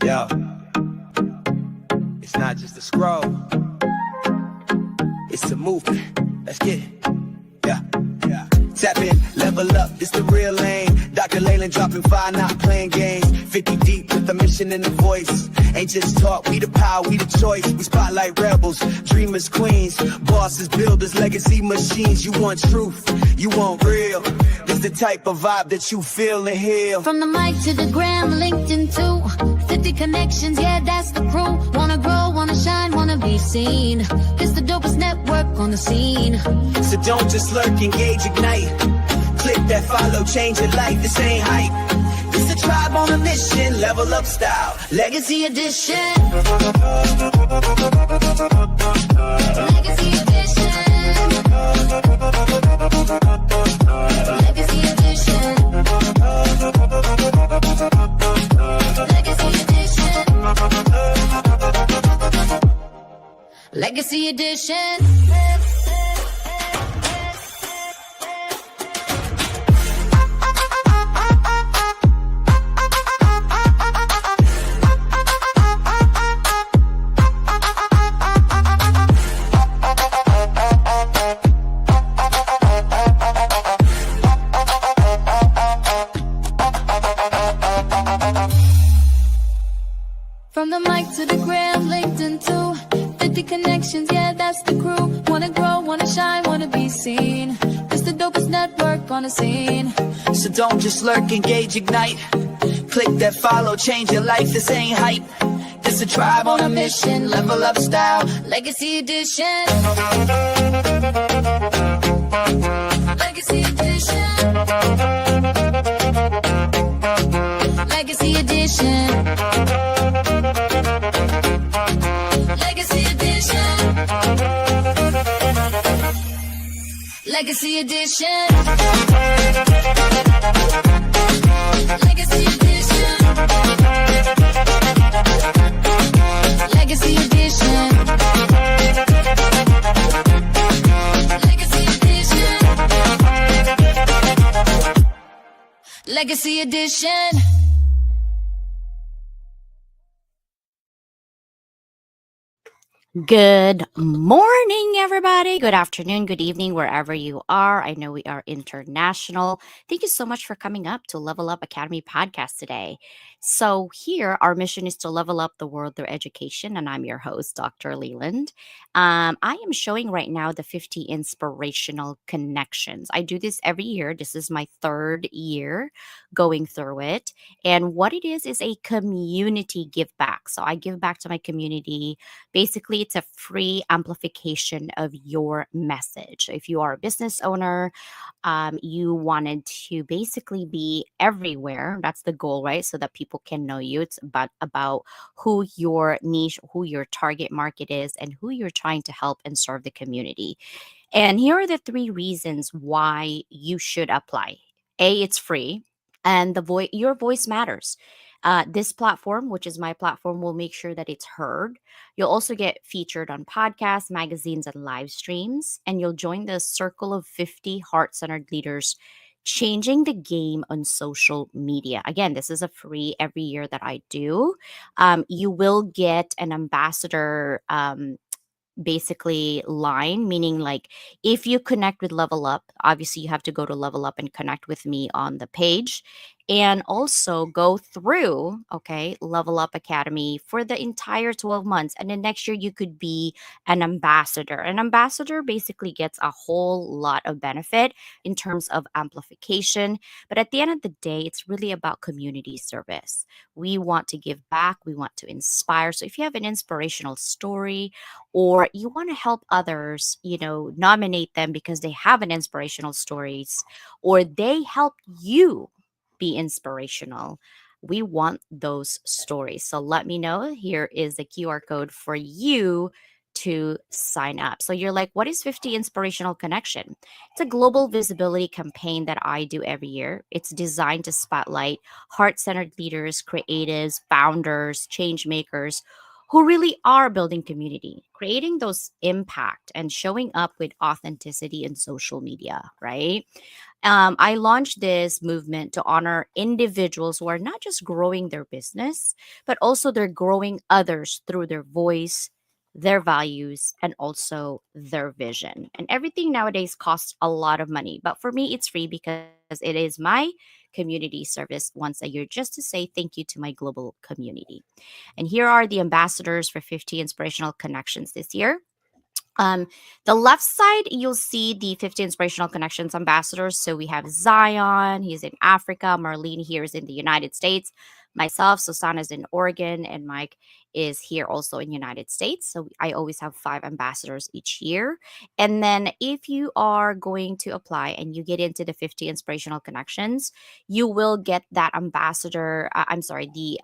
Yo, it's not just a scroll, it's a movement. Let's get it. Yeah. Tap in, level up, it's the real lane. Dr. Leyland dropping 5, not playing games. 50 deep with the mission and the voice. Ain't just talk, we the power, we the choice. We spotlight rebels, dreamers, queens, bosses, builders, legacy machines. You want truth, you want real. This the type of vibe that you feel and heal. From the mic to the gram, LinkedIn too. 50 connections, yeah, that's the crew. Wanna grow, wanna shine, wanna be seen. It's the dopest network on the scene. So don't just lurk, engage, ignite. Click that follow, change your life, this ain't hype. This a tribe on a mission, level up style, legacy edition. Legacy edition. Legacy edition. Legacy edition. Legacy edition. From the mic to the gram, LinkedIn too. 50 connections, yeah, that's the crew. Wanna grow, wanna shine, wanna be seen. It's the dopest network on the scene. So don't just lurk, engage, ignite. Click that follow, change your life, this ain't hype. This a tribe on a mission, level up style, Legacy edition. Legacy edition. Legacy edition. Legacy edition. Legacy edition. Legacy edition. Legacy edition. Legacy edition. Legacy edition. Good morning, everybody. Good afternoon, good evening, wherever you are. I know we are international. Thank you so much for coming up to Level Up Academy podcast today. So here, our mission is to level up the world through education, and I'm your host, Dr. Leyland. I am showing right now the 50 inspirational connections. I do this every year. This is my 3rd year going through it. And what it is a community give back. So I give back to my community. Basically, it's a free amplification of your message. So if you are a business owner, you wanted to basically be everywhere. That's the goal, right? So that people can know you. It's about who your niche, who your target market is, and who you're trying to help and serve the community. And here are the 3 reasons why you should apply. A, it's free, and your voice matters. This platform, which is my platform, will make sure that it's heard. You'll also get featured on podcasts, magazines, and live streams. And you'll join the circle of 50 heart-centered leaders changing the game on social media. Again, this is a free every year that I do. You will get an ambassador basically line, meaning like if you connect with Level Up, obviously you have to go to Level Up and connect with me on the page, and also go through Level Up Academy for the entire 12 months, and then next year you could be an ambassador basically gets a whole lot of benefit in terms of amplification, but at the end of the day, it's really about community service. We want to give back, we want to inspire. So if you have an inspirational story, or you want to help others, nominate them because they have an inspirational stories, or they help you be inspirational. We want those stories. So let me know. Here is the QR code for you to sign up. So you're like, what is 50 Inspirational Connection? It's a global visibility campaign that I do every year. It's designed to spotlight heart-centered leaders, creatives, founders, change makers, who really are building community, creating those impact and showing up with authenticity in social media, right? I launched this movement to honor individuals who are not just growing their business, but also they're growing others through their voice, their values, and also their vision. And everything nowadays costs a lot of money. But for me, it's free because it is my community service once a year just to say thank you to my global community. And here are the ambassadors for 50 inspirational connections this year. Um, the left side, you'll see the 50 Inspirational Connections ambassadors. So we have Zion, he's in Africa. Marlene here is in the United States. Myself, Susanna's in Oregon, and Mike is here also in United States. So I always have 5 ambassadors each year. And then if you are going to apply and you get into the 50 Inspirational Connections, you will get that ambassador, I'm sorry, the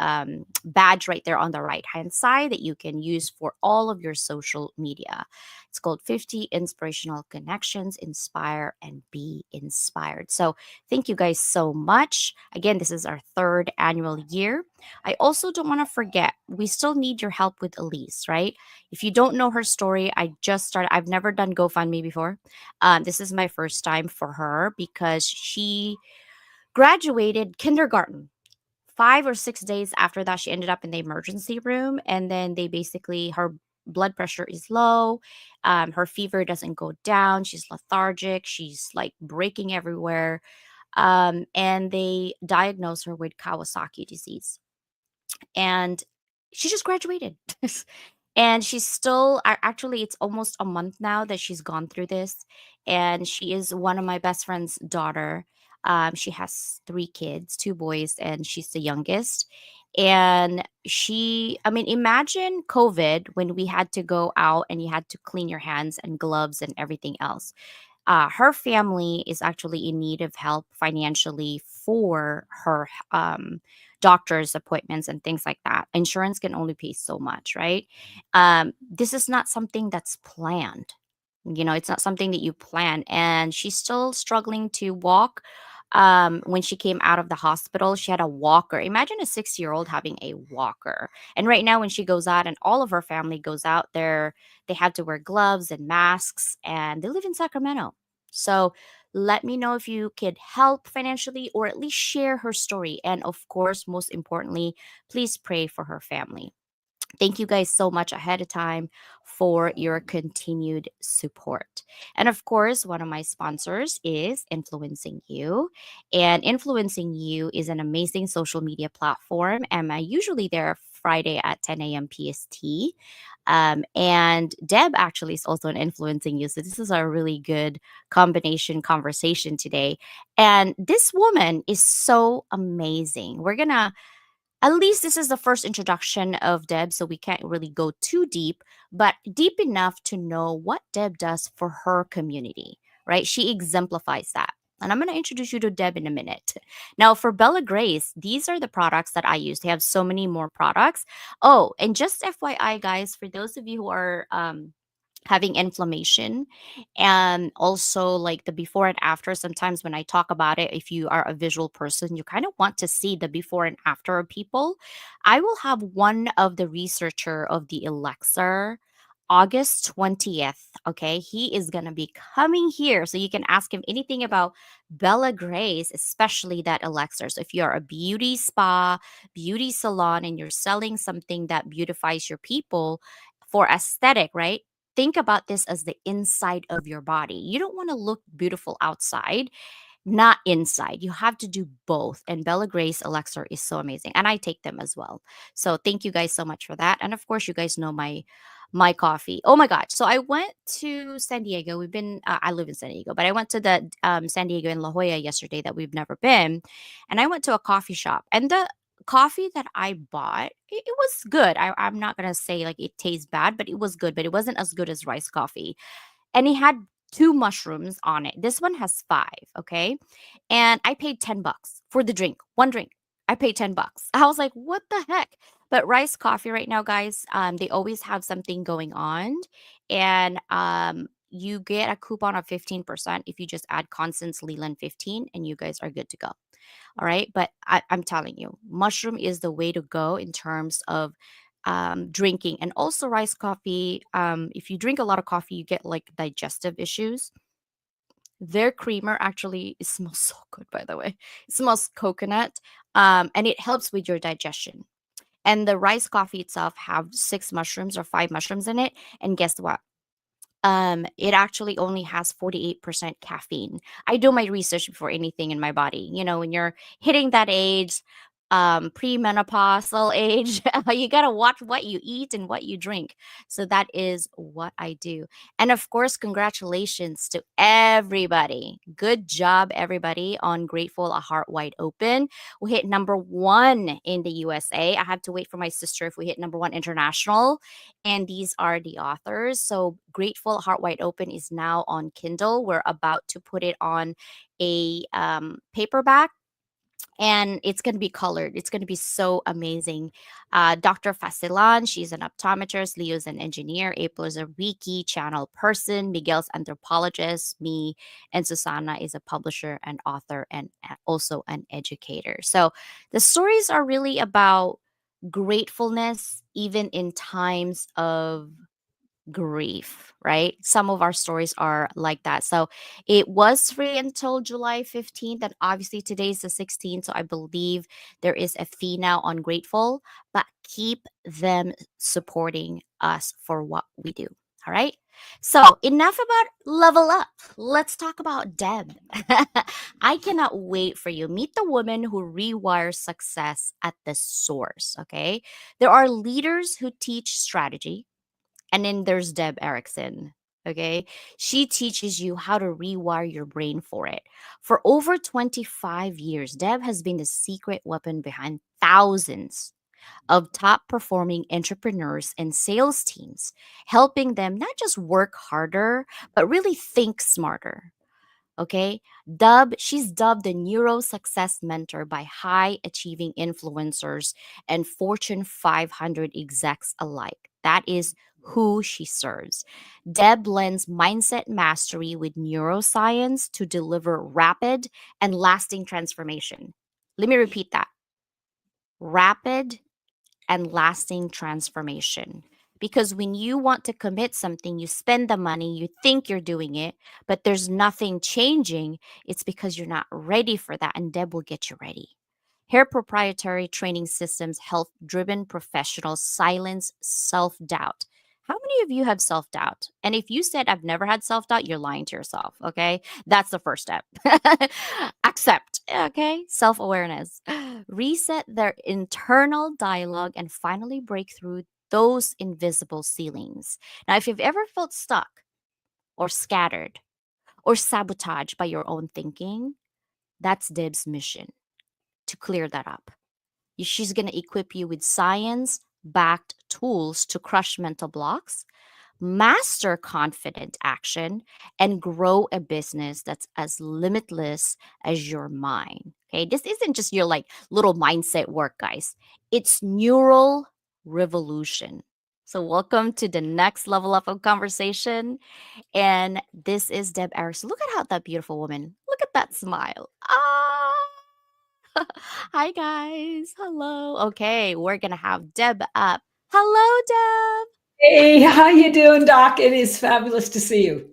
badge right there on the right hand side that you can use for all of your social media. It's called 50 Inspirational Connections, Inspire and Be Inspired. So thank you guys so much. Again, this is our third annual year. I also don't want to forget, we still need your help with Elise, right? If you don't know her story, I just started, I've never done GoFundMe before. This is my first time for her because she graduated kindergarten. 5 or 6 days after that, she ended up in the emergency room. And then they basically, her blood pressure is low. Her fever doesn't go down. She's lethargic. She's like breaking everywhere. And they diagnosed her with Kawasaki disease. And she just graduated. And she's still actually, it's almost a month now that she's gone through this. And she is one of my best friend's daughter. She has 3 kids, 2 boys, and she's the youngest. And I mean, imagine COVID when we had to go out and you had to clean your hands and gloves and everything else. Her family is actually in need of help financially for her doctor's appointments and things like that. Insurance can only pay so much, right? This is not something that's planned. It's not something that you plan. And she's still struggling to walk. When she came out of the hospital, she had a walker. Imagine a 6-year-old having a walker. And right now, when she goes out and all of her family goes out there, they have to wear gloves and masks, and they live in Sacramento. So let me know if you could help financially or at least share her story. And of course, most importantly, please pray for her family. Thank you guys so much ahead of time for your continued support. And of course, one of my sponsors is Influencing You. And Influencing You is an amazing social media platform. And I'm usually there Friday at 10 a.m. PST. And Deb actually is also an Influencing You. So this is a really good combination conversation today. And this woman is so amazing. We're going to at least this is the first introduction of Deb, so we can't really go too deep, but deep enough to know what Deb does for her community, right? She exemplifies that. And I'm going to introduce you to Deb in a minute. Now, for Bella Grace, these are the products that I use. They have so many more products. Oh, and just FYI, guys, for those of you who are having inflammation and also like the before and after, sometimes when I talk about it, if you are a visual person, you kind of want to see the before and after of people. I will have one of the researcher of the elixir August 20th. Okay, he is going to be coming here, so you can ask him anything about Bella Grace, especially that elixir. So if you are a beauty spa, beauty salon, and you're selling something that beautifies your people for aesthetic, right? Think about this as the inside of your body. You don't want to look beautiful outside, not inside. You have to do both. And Bella Grace Elixir is so amazing. And I take them as well. So thank you guys so much for that. And of course, you guys know my coffee. Oh my God. So I went to San Diego. I live in San Diego, but I went to the San Diego in La Jolla yesterday that we've never been. And I went to a coffee shop. And the coffee that I bought, it was good. I'm not going to say like it tastes bad, but it was good, but it wasn't as good as rice coffee. And it had 2 mushrooms on it. This one has 5. Okay. And I paid $10 for the drink, one drink. I paid $10. I was like, what the heck? But rice coffee right now, guys, they always have something going on. And you get a coupon of 15% if you just add Constance Leland 15 and you guys are good to go. All right. But I'm telling you, mushroom is the way to go in terms of drinking. And also rice coffee, if you drink a lot of coffee, you get like digestive issues. Their creamer actually, it smells so good, by the way. It smells coconut, and it helps with your digestion. And the rice coffee itself have 6 mushrooms or 5 mushrooms in it. And guess what? It actually only has 48% caffeine. I do my research before anything in my body. When you're hitting that age, premenopausal age, you got to watch what you eat and what you drink. So that is what I do. And of course, congratulations to everybody. Good job, everybody, on Grateful A Heart Wide Open. We hit #1 in the USA. I have to wait for my sister if we hit #1 international. And these are the authors. So Grateful Heart Wide Open is now on Kindle. We're about to put it on a paperback, and it's going to be colored. It's going to be so amazing. Dr. Fasilan, she's an optometrist. Leo's an engineer. April is a Reiki channel person. Miguel's anthropologist. Me and Susanna is a publisher and author and also an educator. So the stories are really about gratefulness, even in times of grief, right? Some of our stories are like that. So it was free until July 15th. And obviously today's the 16th. So I believe there is a fee now on Grateful, but keep them supporting us for what we do. All right. So enough about level up. Let's talk about Deb. I cannot wait for you. Meet the woman who rewires success at the source. Okay. There are leaders who teach strategy, and then there's Deb Erickson. Okay. She teaches you how to rewire your brain for it. For over 25 years, Deb has been the secret weapon behind thousands of top performing entrepreneurs and sales teams, helping them not just work harder, but really think smarter. Okay. She's dubbed the neuro success mentor by high achieving influencers and Fortune 500 execs alike. That is who she serves. Deb blends mindset mastery with neuroscience to deliver rapid and lasting transformation. Let me repeat that: rapid and lasting transformation. Because when you want to commit something, you spend the money, you think you're doing it, but there's nothing changing. It's because you're not ready for that. And Deb will get you ready. Her proprietary training systems help driven professionals silence self doubt. How many of you have self doubt? And if you said, I've never had self doubt, you're lying to yourself. Okay. That's the first step. Accept. Okay. Self awareness. Reset their internal dialogue and finally break through those invisible ceilings. Now, if you've ever felt stuck or scattered or sabotaged by your own thinking, that's Deb's mission, to clear that up. She's going to equip you with science backed tools to crush mental blocks, master confident action, and grow a business that's as limitless as your mind. Okay, this isn't just your like little mindset work, guys. It's neural revolution. So, welcome to the next level up of conversation. And this is Deb Erickson. Look at how that beautiful woman. Look at that smile. Ah. Hi guys. Hello. Okay, we're gonna have Deb up. Hello, Deb. Hey, how you doing, Doc? It is fabulous to see you.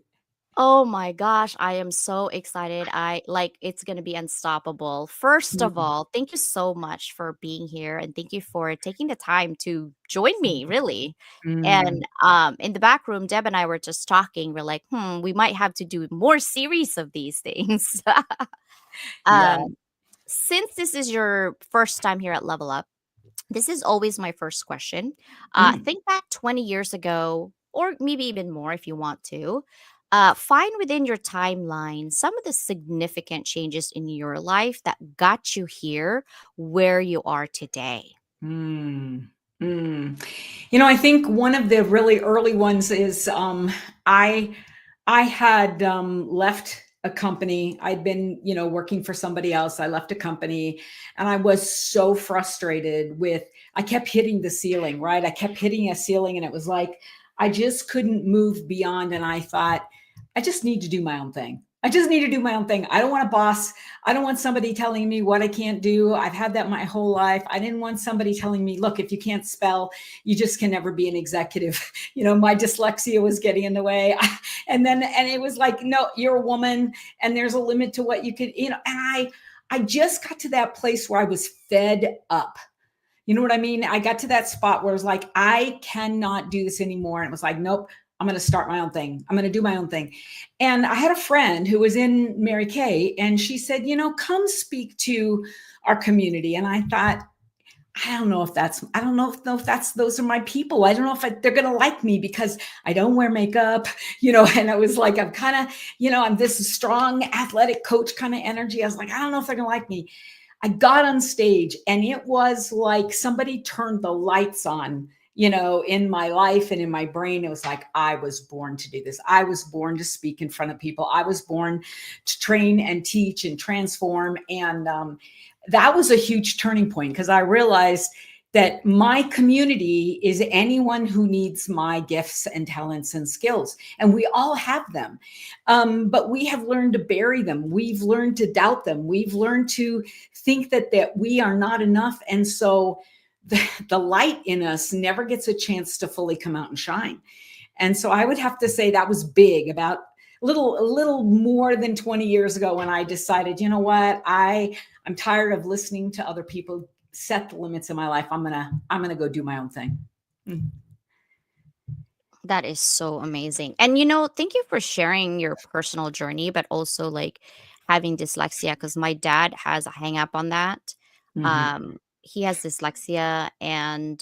Oh my gosh, I am so excited. I like it's going to be unstoppable. First of Mm, all, thank you so much for being here and thank you for taking the time to join me, really. And mm, in the back room, Deb and I were just talking. We're like, we might have to do more series of these things. yeah. um, since this is your first time here at Level Up, this is always my first question. Mm, Think back 20 years ago, or maybe even more if you want to. Find within your timeline some of the significant changes in your life that got you here where you are today. mm, mm. I think one of the really early ones is I I had left a company. I'd been, working for somebody else. I left a company and I was so frustrated with, I kept hitting the ceiling, right? I kept hitting a ceiling and it was like, I just couldn't move beyond. And I thought, I just need to do my own thing. I just need to do my own thing. I don't want a boss. I don't want somebody telling me what I can't do. I've had that my whole life. I didn't want somebody telling me, look, if you can't spell, you just can never be an executive. My dyslexia was getting in the way. And it was like, no, you're a woman and there's a limit to what you could, and I just got to that place where I was fed up. You know what I mean? I got to that spot where it was like, I cannot do this anymore. And it was like, nope, I'm going to start my own thing. I'm going to do my own thing. And I had a friend who was in Mary Kay, and she said, come speak to our community. And I thought, I don't know if that's those are my people. I don't know if they're going to like me because I don't wear makeup, and I was like, I'm kind of, I'm this strong athletic coach kind of energy. I was like, I don't know if they're going to like me. I got on stage and it was like somebody turned the lights on, in my life and in my brain. It was like, I was born to do this. I was born to speak in front of people. I was born to train and teach and transform. And that was a huge turning point because I realized that my community is anyone who needs my gifts and talents and skills. And we all have them. But we have learned to bury them. We've learned to doubt them. We've learned to think that we are not enough. And so the light in us never gets a chance to fully come out and shine. And so I would have to say that was big, about a little more than 20 years ago, when I decided, you know what, I'm tired of listening to other people set the limits in my life. I'm gonna go do my own thing. That is so amazing. And thank you for sharing your personal journey, but also like having dyslexia, because my dad has a hang up on that. Mm-hmm. He has dyslexia, and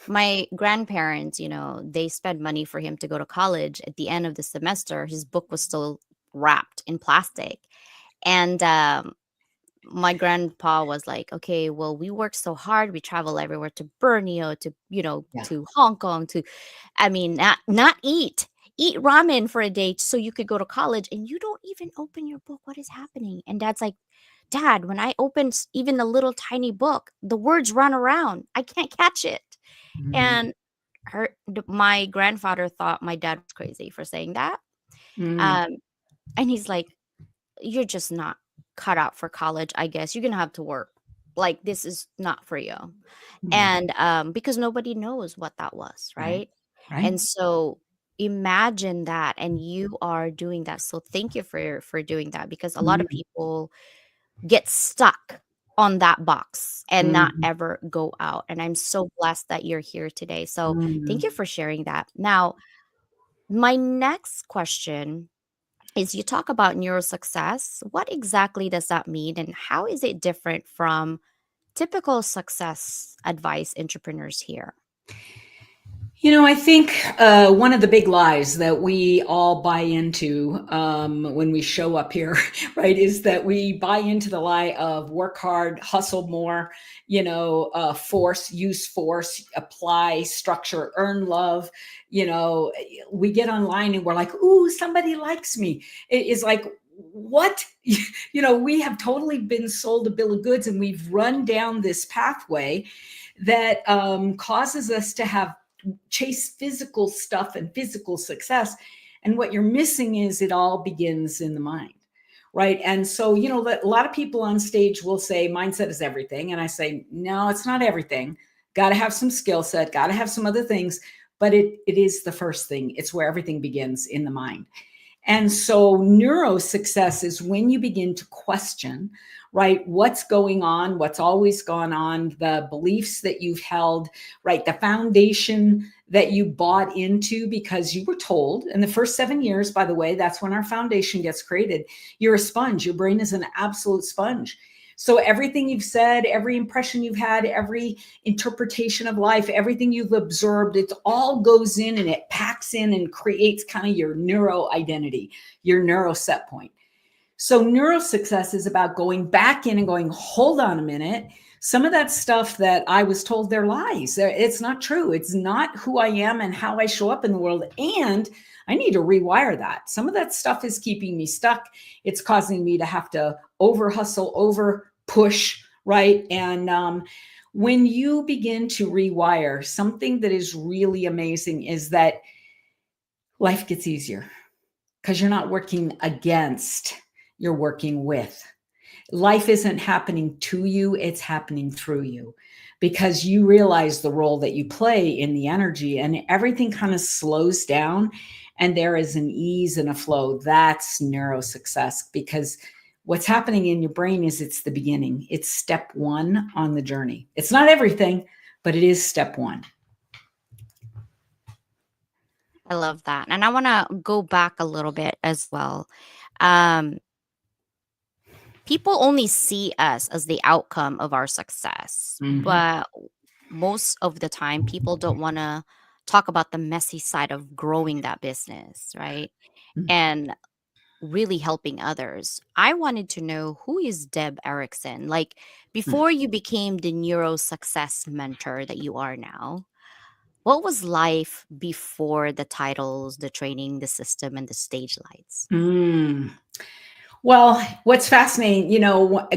my grandparents, they spent money for him to go to college. At the end of the semester, his book was still wrapped in plastic. And my grandpa was like, okay, well, we work so hard. We travel everywhere, to Borneo, to, to Hong Kong, not eat ramen for a day so you could go to college, and you don't even open your book. What is happening? And Dad's like, Dad, when I open even a little tiny book, the words run around. I can't catch it. Mm-hmm. And my grandfather thought my dad was crazy for saying that. Mm-hmm. And he's like, you're just not cut out for college, I guess. You're going to have to work. Like, this is not for you. Mm-hmm. And because nobody knows what that was, right? Right. And so imagine that, and you are doing that. So thank you for doing that, because a lot of people get stuck on that box and not ever go out. And I'm so blessed that you're here today. So thank you for sharing that. Now, my next question is, you talk about neuro success. What exactly does that mean, and how is it different from typical success advice entrepreneurs hear? I think one of the big lies that we all buy into when we show up here, right, is that we buy into the lie of work hard, hustle more, use force, apply structure, earn love. We get online and we're like, ooh, somebody likes me. It is like, what? We have totally been sold a bill of goods, and we've run down this pathway that causes us to chase physical stuff and physical success. And what you're missing is it all begins in the mind, right? And so, a lot of people on stage will say mindset is everything. And I say, no, it's not everything. Got to have some skill set, got to have some other things, but it is the first thing. It's where everything begins, in the mind. And so neuro success is when you begin to question, right, what's going on, what's always gone on, the beliefs that you've held, right, the foundation that you bought into because you were told. In the first 7 years, by the way, that's when our foundation gets created. You're a sponge. Your brain is an absolute sponge. So everything you've said, every impression you've had, every interpretation of life, everything you've observed, it all goes in and it packs in and creates kind of your neuro identity, your neuro set point. So neuro success is about going back in and going, hold on a minute. Some of that stuff that I was told, they're lies. It's not true. It's not who I am and how I show up in the world. And I need to rewire that. Some of that stuff is keeping me stuck. It's causing me to have to over hustle, over push, right? And when you begin to rewire, something that is really amazing is that life gets easier because you're not working against, you're working with. Life isn't happening to you, it's happening through you because you realize the role that you play in the energy, and everything kind of slows down and there is an ease and a flow. That's neuro success, because what's happening in your brain is it's the beginning. It's step one on the journey. It's not everything, but it is step one. I love that. And I want to go back a little bit as well. Um, People only see us as the outcome of our success, Mhm. but most of the time, people don't want to talk about the messy side of growing that business, right? Mm. And really helping others. I wanted to know, who is Deb Erickson? Like, before you became the neuro success mentor that you are now, what was life before the titles, the training, the system, and the stage lights? Mm. Well, what's fascinating,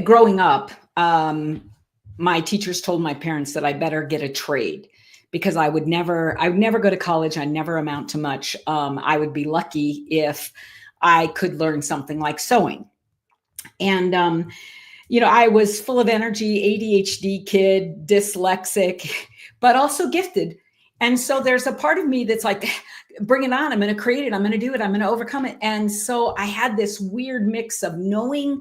growing up, my teachers told my parents that I better get a trade because I would never go to college. I never amount to much. I would be lucky if I could learn something like sewing. And, I was full of energy, ADHD kid, dyslexic, but also gifted. And so there's a part of me that's like, bring it on. I'm going to create it. I'm going to do it. I'm going to overcome it. And so I had this weird mix of knowing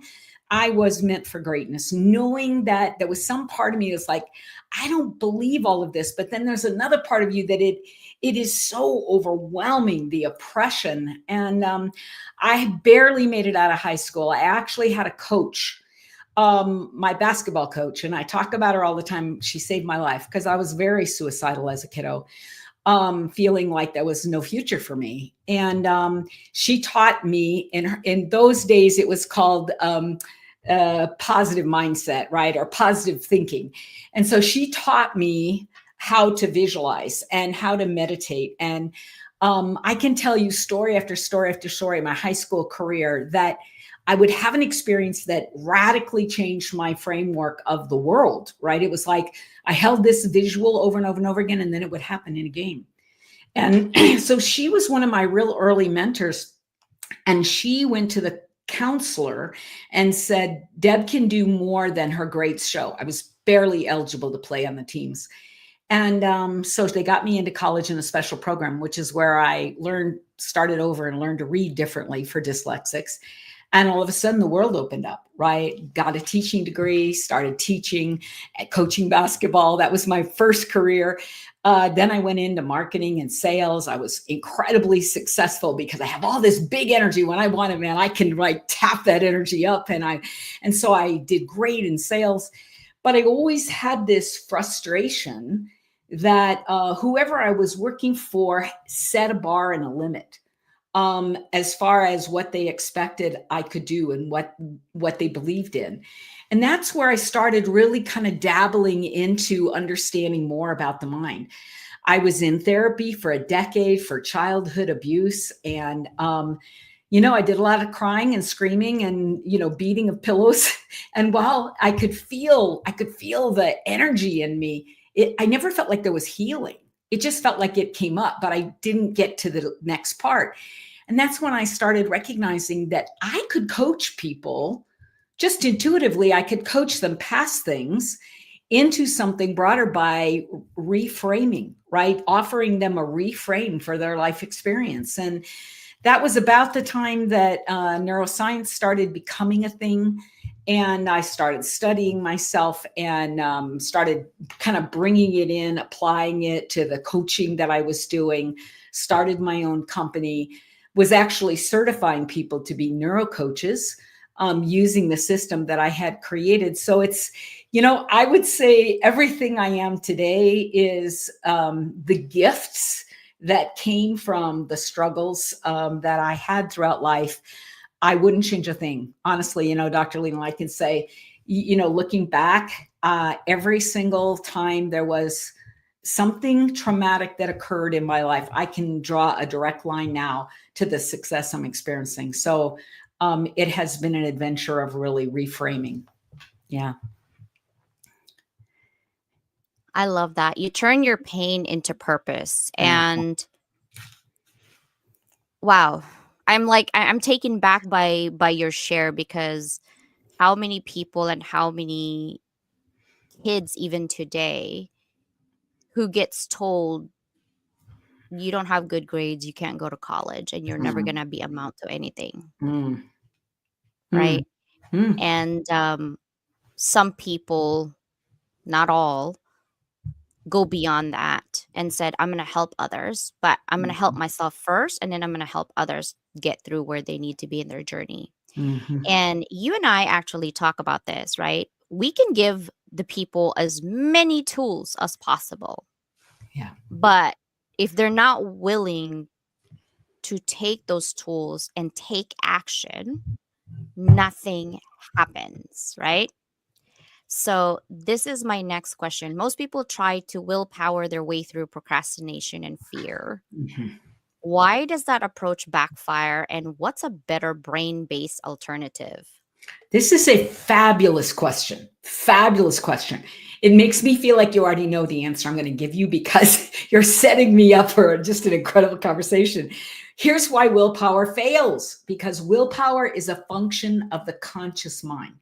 I was meant for greatness, knowing that there was some part of me that's like, I don't believe all of this. But then there's another part of you that it is so overwhelming, the oppression. And I barely made it out of high school. I actually had a coach, my basketball coach, and I talk about her all the time. She saved my life because I was very suicidal as a kiddo, feeling like there was no future for me. And she taught me in those days, it was called positive mindset, right? Or positive thinking. And so she taught me how to visualize and how to meditate. And I can tell you story after story after story in my high school career that I would have an experience that radically changed my framework of the world, right? It was like I held this visual over and over and over again, and then it would happen in a game. And so she was one of my real early mentors. And she went to the counselor and said, Deb can do more than her grades show. I was barely eligible to play on the teams. And so they got me into college in a special program, which is where I started over and learned to read differently for dyslexics. And all of a sudden the world opened up, right? Got a teaching degree, started teaching, coaching basketball. That was my first career. Then I went into marketing and sales. I was incredibly successful because I have all this big energy. When I want it, man, I can like tap that energy up. And so I did great in sales, but I always had this frustration that whoever I was working for set a bar and a limit. As far as what they expected I could do and what they believed in. And that's where I started really kind of dabbling into understanding more about the mind. I was in therapy for a decade for childhood abuse. And, I did a lot of crying and screaming and, beating of pillows. And while I could feel the energy in me, I never felt like there was healing. It just felt like it came up, but I didn't get to the next part. And that's when I started recognizing that I could coach people just intuitively. I could coach them past things into something broader by reframing, right? Offering them a reframe for their life experience. And that was about the time that neuroscience started becoming a thing. And I started studying myself and started kind of bringing it in, applying it to the coaching that I was doing, started my own company, was actually certifying people to be neuro coaches using the system that I had created. So it's, I would say everything I am today is the gifts that came from the struggles that I had throughout life. I wouldn't change a thing. Honestly, Dr. Leyland, I can say, looking back, every single time there was something traumatic that occurred in my life, I can draw a direct line now to the success I'm experiencing. So it has been an adventure of really reframing. Yeah. I love that. You turn your pain into purpose. Yeah. And Wow. I'm taken back by your share, because how many people and how many kids even today who gets told you don't have good grades, you can't go to college, and you're never Mm, gonna be amount to anything, mm, mm, right? mm, And some people, not all, go beyond that and said, I'm going to help others, but I'm going to help mhm, myself first, and then I'm going to help others get through where they need to be in their journey. mhm. And you and I actually talk about this, right? We can give the people as many tools as possible, Yeah. but if they're not willing to take those tools and take action, nothing happens, right? So, this is my next question. Most people try to willpower their way through procrastination and fear. Mhm. Why does that approach backfire, and what's a better brain based alternative? This is a fabulous question. Fabulous question. It makes me feel like you already know the answer I'm going to give you, because you're setting me up for just an incredible conversation. Here's why willpower fails: because willpower is a function of the conscious mind.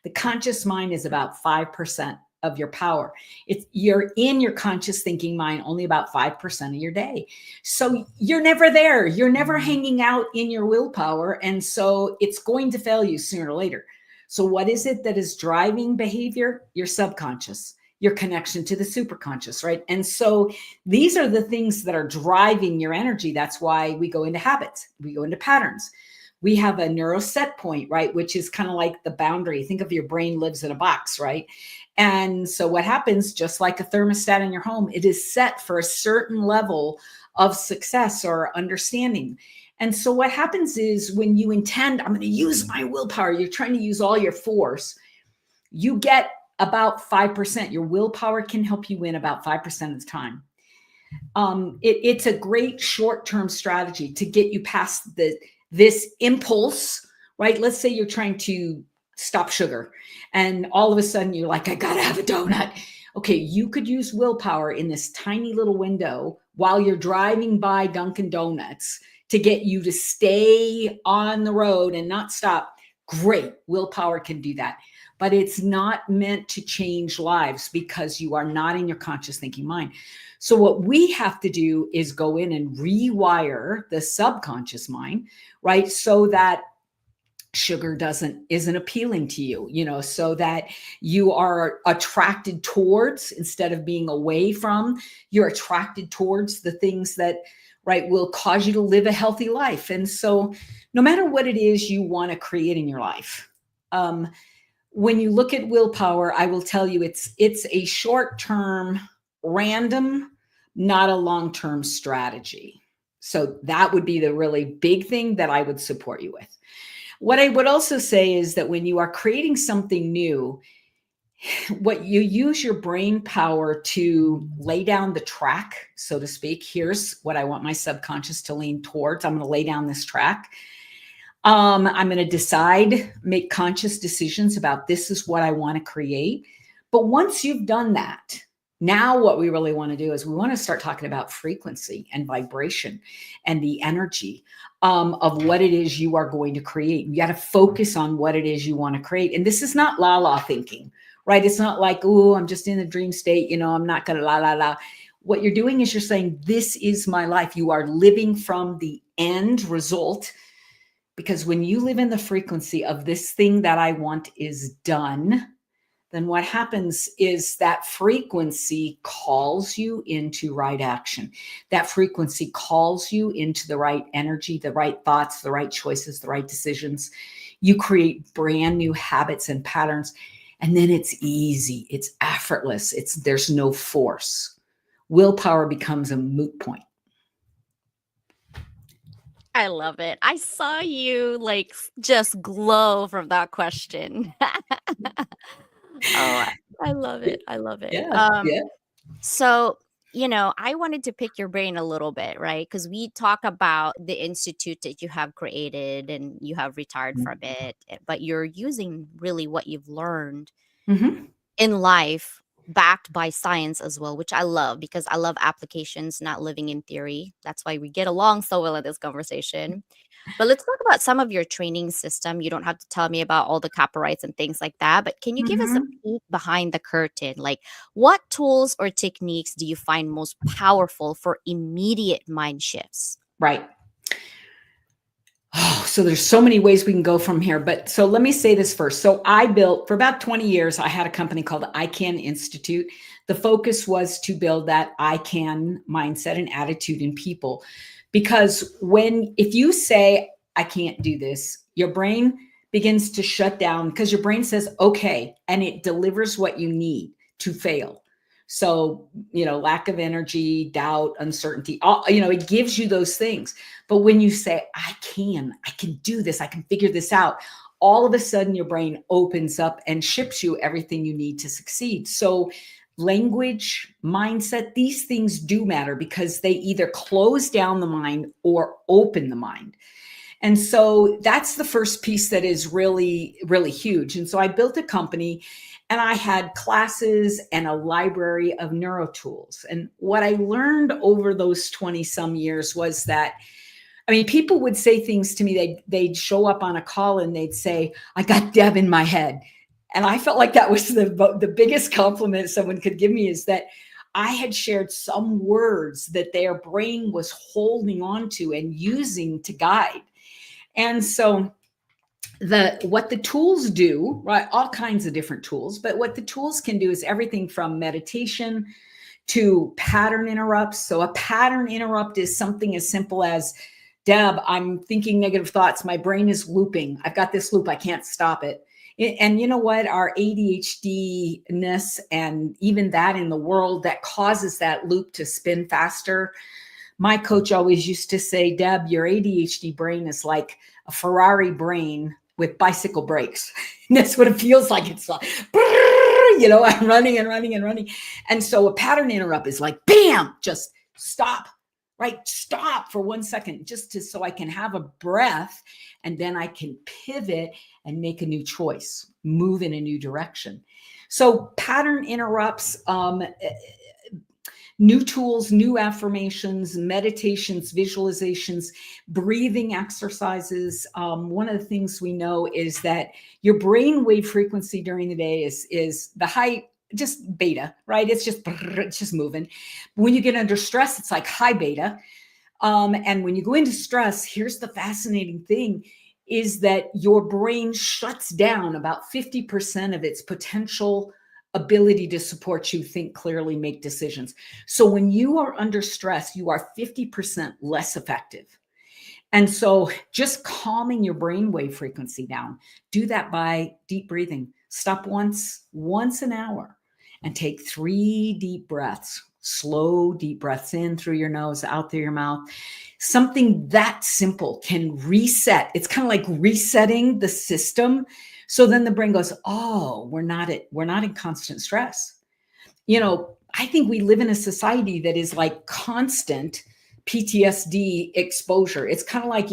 The conscious mind is about 5% of your power. It's you're in your conscious thinking mind only about 5% of your day. So you're never there. You're never hanging out in your willpower. And so it's going to fail you sooner or later. So, what is it that is driving behavior? Your subconscious, your connection to the superconscious, right? And so, these are the things that are driving your energy. That's why we go into habits, we go into patterns. We have a neuro set point, right? Which is kind of like the boundary. Think of your brain lives in a box, right? And so, what happens, just like a thermostat in your home, it is set for a certain level of success or understanding. And so what happens is, when you intend, I'm going to use my willpower, you're trying to use all your force, you get about 5%. Your willpower can help you win about 5% of the time. It's a great short-term strategy to get you past this impulse, right? Let's say you're trying to stop sugar, and all of a sudden you're like, I gotta have a donut. Okay, you could use willpower in this tiny little window while you're driving by Dunkin' Donuts to get you to stay on the road and not stop. Great, willpower can do that. But it's not meant to change lives, because you are not in your conscious thinking mind. So what we have to do is go in and rewire the subconscious mind, right? So that sugar isn't appealing to you, so that you are attracted towards, instead of being away from, you're attracted towards the things that, right, will cause you to live a healthy life. And so no matter what it is you want to create in your life, when you look at willpower, I will tell you it's a short-term random, not a long-term strategy. So that would be the really big thing that I would support you with. What I would also say is that when you are creating something new, what you use your brain power to lay down the track, so to speak. Here's what I want my subconscious to lean towards. I'm going to lay down this track. I'm going to decide, make conscious decisions about, this is what I want to create. But once you've done that, now what we really want to do is we want to start talking about frequency and vibration and the energy of what it is you are going to create. You got to focus on what it is you want to create. And this is not la thinking, right? It's not like, oh, I'm just in a dream state. I'm not going to la. What you're doing is you're saying, this is my life. You are living from the end result. Because when you live in the frequency of, this thing that I want is done, then what happens is that frequency calls you into right action. That frequency calls you into the right energy, the right thoughts, the right choices, the right decisions. You create brand new habits and patterns, and then it's easy. It's effortless. There's no force. Willpower becomes a moot point. I love it. I saw you just glow from that question. Oh, I love it. I love it. Yeah, yeah. So, I wanted to pick your brain a little bit, right? Because we talk about the institute that you have created and you have retired from it, but you're using really what you've learned Mm-hmm. in life backed by science as well, which I love because I love applications, not living in theory. That's why we get along so well in this conversation. But let's talk about some of your training system. You don't have to tell me about all the copyrights and things like that, but can you give us a Mhm. peek behind the curtain? Like, what tools or techniques do you find most powerful for immediate mind shifts? Right. Oh, so there's so many ways we can go from here. But so let me say this first. So I built for about 20 years, I had a company called I Can Institute. The focus was to build that I can mindset and attitude in people. Because if you say, I can't do this, your brain begins to shut down because your brain says, okay, and it delivers what you need to fail. So, lack of energy, doubt, uncertainty, it gives you those things. But when you say, I can do this, I can figure this out, all of a sudden your brain opens up and ships you everything you need to succeed. So language, mindset, these things do matter because they either close down the mind or open the mind. And so that's the first piece that is really, really huge. And so I built a company and I had classes and a library of neuro tools. And what I learned over those 20 some years was that, people would say things to me. They'd show up on a call and they'd say, I got Deb in my head. And I felt like that was the biggest compliment someone could give me, is that I had shared some words that their brain was holding on to and using to guide. And so what the tools do, right? All kinds of different tools, but what the tools can do is everything from meditation to pattern interrupts. So a pattern interrupt is something as simple as, Deb, I'm thinking negative thoughts. My brain is looping. I've got this loop. I can't stop it. And you know what? Our ADHD-ness and even that in the world that causes that loop to spin faster. My coach always used to say, Deb, your ADHD brain is like a Ferrari brain with bicycle brakes. And that's what it feels like. It's like, I'm running and running and running. And so a pattern interrupt is like, bam, just stop, right? Stop for 1 second, so I can have a breath, and then I can pivot and make a new choice, move in a new direction. So pattern interrupts, new tools, new affirmations, meditations, visualizations, breathing exercises. One of the things we know is that your brain wave frequency during the day is the high, just beta, right? It's just moving. When you get under stress, it's like high beta. And when you go into stress, here's the fascinating thing, is that your brain shuts down about 50% of its potential ability to support you think clearly, make decisions. So when you are under stress, you are 50% less effective. And so just calming your brainwave frequency down, do that by deep breathing. Stop once an hour and take 3 deep breaths, slow deep breaths in through your nose, out through your mouth. Something that simple can reset. It's kind of like resetting the system. So then the brain goes, oh, we're not in constant stress. I think we live in a society that is like constant PTSD exposure. It's kind of like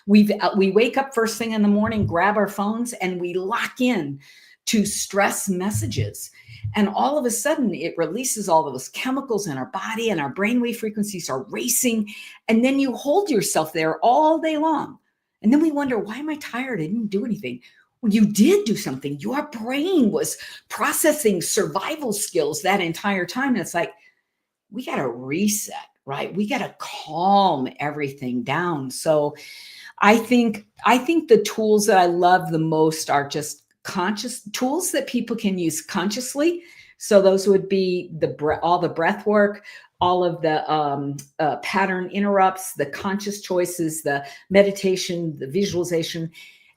we wake up first thing in the morning, grab our phones, and we lock in to stress messages. And all of a sudden it releases all of those chemicals in our body, and our brainwave frequencies are racing. And then you hold yourself there all day long. And then we wonder, why am I tired? I didn't do anything. Well, you did do something. Your brain was processing survival skills that entire time. And it's like, we got to reset, right? We got to calm everything down. So I think the tools that I love the most are just conscious tools that people can use consciously. So those would be all the breath work, all of the pattern interrupts, the conscious choices, the meditation, the visualization,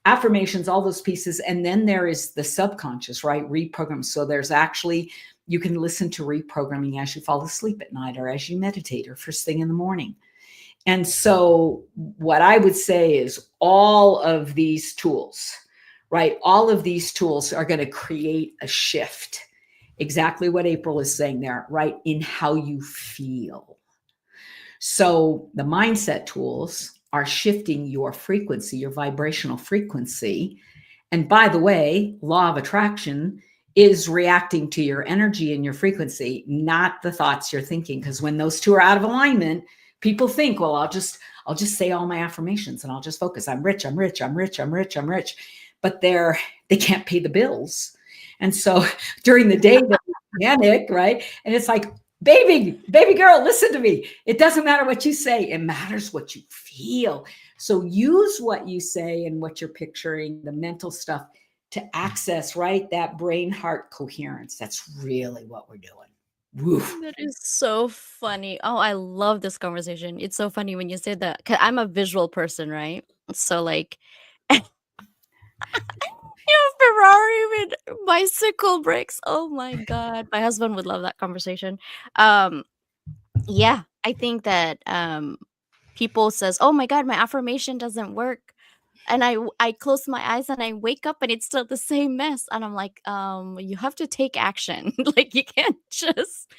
affirmations, all those pieces. And then there is the subconscious, right? Reprogram. So there's actually, you can listen to reprogramming as you fall asleep at night, or as you meditate, or first thing in the morning. And so what I would say is all of these tools, right? All of these tools are going to create a shift. Exactly what April is saying there, right? In how you feel. So the mindset tools are shifting your frequency, your vibrational frequency. And by the way, law of attraction is reacting to your energy and your frequency, not the thoughts you're thinking. Because when those two are out of alignment, people think, well, I'll just say all my affirmations and I'll just focus. I'm rich, I'm rich, I'm rich, I'm rich, I'm rich. But they can't pay the bills. And so during the day, they panic, right? And it's like, baby girl, listen to me. It doesn't matter what you say. It matters what you feel. So use what you say and what you're picturing, the mental stuff, to access, right, that brain heart coherence. That's really what we're doing. Woof. That is so funny. Oh, I love this conversation. It's so funny when you say that. 'Cause I'm a visual person, right? So like Ferrari with bicycle brakes. Oh my God. My husband would love that conversation. Um, yeah, I think that people says, "Oh my God, my affirmation doesn't work." And I close my eyes and I wake up and it's still the same mess. And I'm like, you have to take action. Like you can't just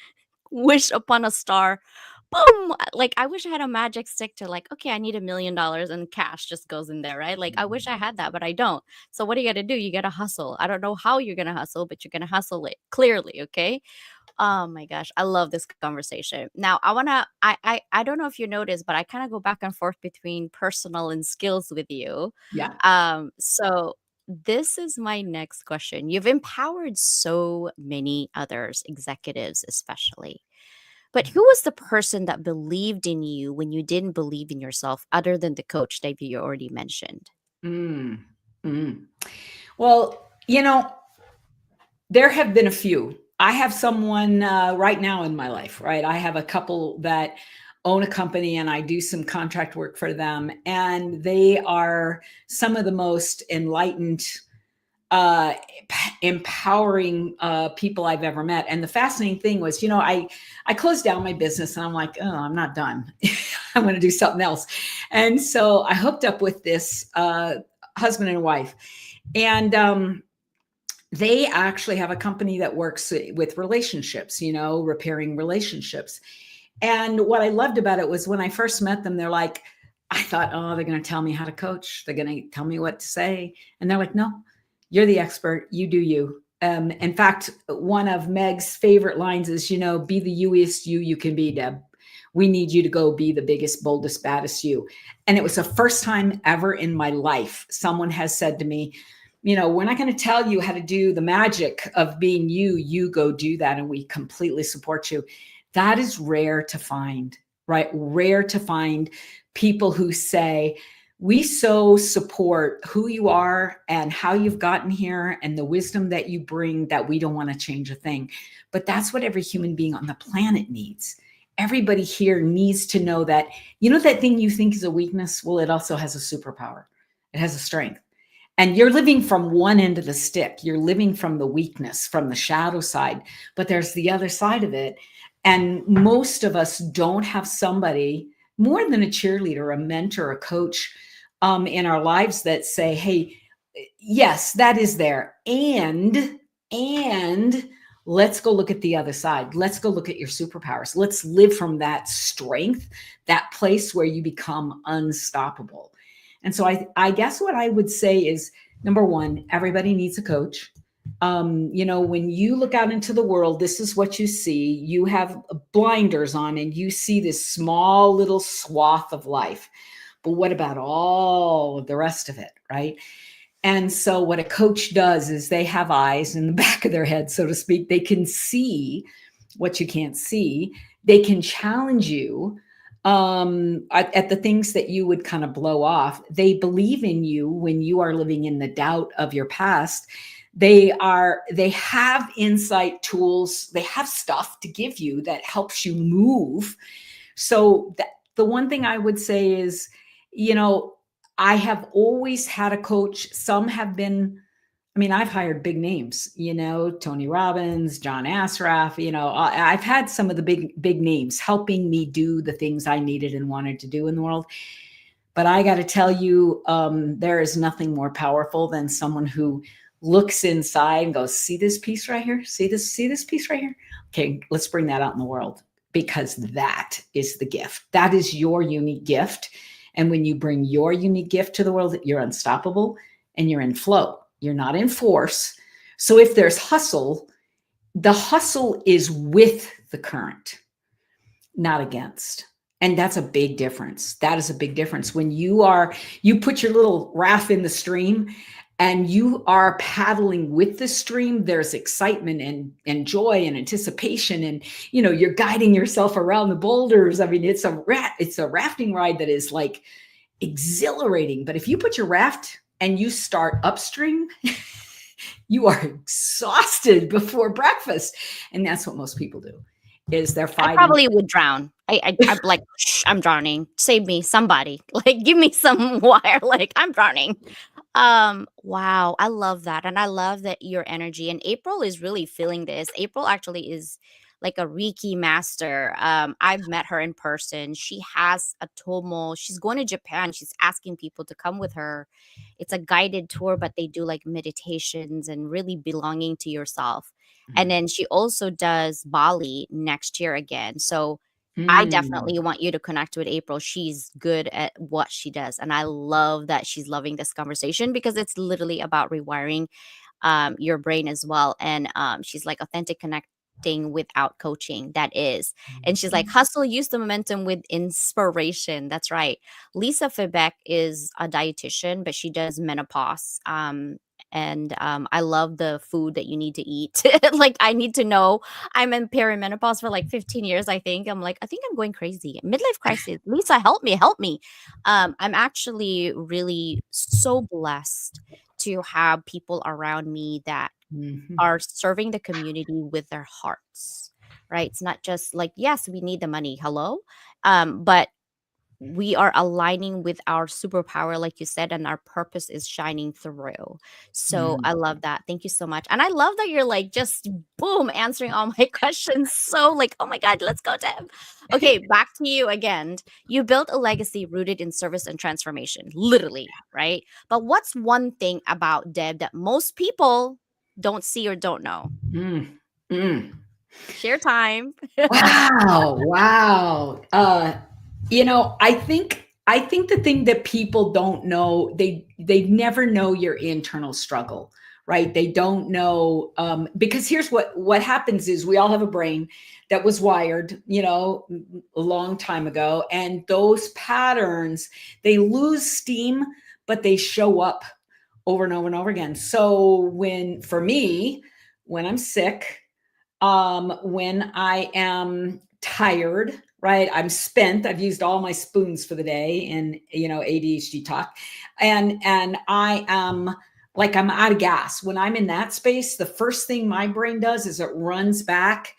wish upon a star. Boom. Like I wish I had a magic stick to like, okay, I need $1 million and cash just goes in there, right? Like I wish I had that, but I don't. So what do you gotta do? You gotta hustle. I don't know how you're gonna hustle, but you're gonna hustle it clearly, okay? Oh my gosh, I love this conversation. Now, I don't know if you noticed, but I kind of go back and forth between personal and skills with you. Yeah. So this is my next question. You've empowered so many others, executives especially. But who was the person that believed in you when you didn't believe in yourself, other than the coach that you already mentioned? Mm, mm. Well, there have been a few. I have someone right now in my life, right? I have a couple that own a company and I do some contract work for them. And they are some of the most enlightened, empowering people I've ever met. And the fascinating thing was, I closed down my business and I'm like, oh, I'm not done. I'm going to do something else. And so I hooked up with this husband and wife. And they actually have a company that works with relationships, repairing relationships. And what I loved about it was when I first met them, they're like, I thought, oh, they're going to tell me how to coach. They're going to tell me what to say. And they're like, no, you're the expert. You do you. In fact, one of Meg's favorite lines is, be the youest you can be, Deb. We need you to go be the biggest, boldest, baddest you. And it was the first time ever in my life someone has said to me, we're not going to tell you how to do the magic of being you go do that. And we completely support you. That is rare to find, right? Rare to find people who say, we so support who you are and how you've gotten here and the wisdom that you bring that we don't want to change a thing. But that's what every human being on the planet needs. Everybody here needs to know that, that thing you think is a weakness, well, it also has a superpower. It has a strength. And you're living from one end of the stick. You're living from the weakness, from the shadow side, but there's the other side of it. And most of us don't have somebody more than a cheerleader, a mentor, a coach in our lives that say, hey, yes, that is there. And let's go look at the other side. Let's go look at your superpowers. Let's live from that strength, that place where you become unstoppable. And so I guess what I would say is, number one, everybody needs a coach. When you look out into the world, this is what you see. You have blinders on and you see this small little swath of life. But what about all of the rest of it, right? And so what a coach does is they have eyes in the back of their head, so to speak. They can see what you can't see. They can challenge you at the things that you would kind of blow off. They believe in you when you are living in the doubt of your past. They have insight tools. They have stuff to give you that helps you move. So the one thing I would say is, I have always had a coach. Some have been, I've hired big names, Tony Robbins, John Assaraf, I've had some of the big names helping me do the things I needed and wanted to do in the world. But I got to tell you, there is nothing more powerful than someone who looks inside and goes, see this piece right here? See this piece right here? Okay, let's bring that out in the world, because that is the gift. That is your unique gift. And when you bring your unique gift to the world, you're unstoppable and you're in flow. You're not in force, So if there's hustle, the hustle is with the current, not against. And that's a big difference. That is a big difference. When you put your little raft in the stream and you are paddling with the stream, there's excitement and joy and anticipation. And, you're guiding yourself around the boulders. I mean, it's a rafting ride that is like exhilarating. But if you put your raft and you start upstream, you are exhausted before breakfast. And that's what most people do, is they're fighting. I probably would drown. I'm like, "Shh, I'm drowning. Save me, somebody. Like, give me some wire. Like, I'm drowning." Wow, I love that. And I love that your energy. And April is really feeling this. April actually is like a Reiki master. I've met her in person. She has a Tomo. She's going to Japan. She's asking people to come with her. It's a guided tour, but they do like meditations and really belonging to yourself. And then she also does Bali next year again. So I definitely want you to connect with April. She's good at what she does. And I love that she's loving this conversation because it's literally about rewiring your brain as well. And she's like authentic connecting without coaching. That is. And she's like, hustle, use the momentum with inspiration. That's right. Lisa Febeck is a dietitian, but she does menopause. And I love the food that you need to eat. Like, I need to know. I'm in perimenopause for like 15 years, I think. I'm like, I think I'm going crazy. Midlife crisis. Lisa, help me. I'm actually really so blessed to have people around me that are serving the community with their hearts, right? It's not just like, yes, we need the money. Hello. But we are aligning with our superpower, like you said, and our purpose is shining through. So I love that. Thank you so much. And I love that you're like just boom, answering all my questions. So like, oh my God, let's go, Deb. Okay, back to you again. You built a legacy rooted in service and transformation, literally, right? But what's one thing about Deb that most people don't see or don't know? Share time. Wow. I think the thing that people don't know, they never know your internal struggle, right? They don't know, because here's what happens is we all have a brain that was wired, a long time ago. And those patterns, they lose steam, but they show up over and over and over again. So for me, when I'm sick, when I am tired, right? I'm spent. I've used all my spoons for the day in, ADHD talk. And I am like, I'm out of gas. When I'm in that space, the first thing my brain does is it runs back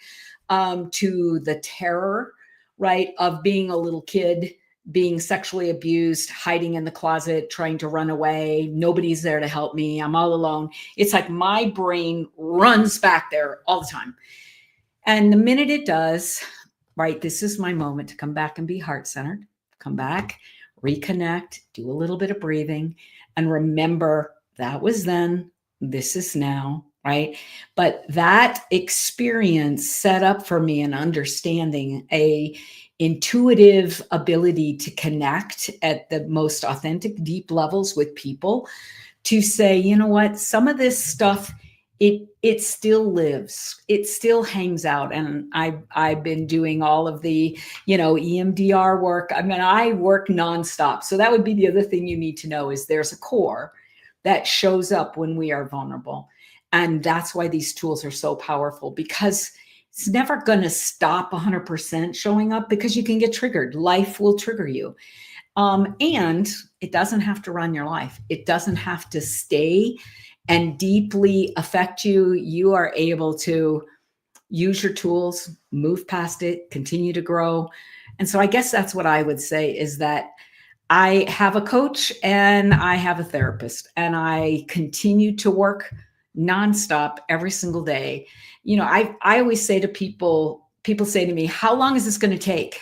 to the terror, right? Of being a little kid, being sexually abused, hiding in the closet, trying to run away. Nobody's there to help me. I'm all alone. It's like my brain runs back there all the time. And the minute it does, right, this is my moment to come back and be heart-centered, come back, reconnect, do a little bit of breathing, and remember that was then, this is now, right? But that experience set up for me an understanding, a intuitive ability to connect at the most authentic, deep levels with people, to say, you know what, some of this stuff, it still lives, it still hangs out. And I've been doing all of the, EMDR work. I mean, I work nonstop. So that would be the other thing you need to know is there's a core that shows up when we are vulnerable. And that's why these tools are so powerful, because it's never going to stop 100% showing up, because you can get triggered. Life will trigger you. And it doesn't have to run your life. It doesn't have to stay and deeply affect you. You are able to use your tools, move past it, continue to grow. And so I guess that's what I would say, is that I have a coach and I have a therapist, and I continue to work nonstop every single day. I always say to people say to me, how long is this going to take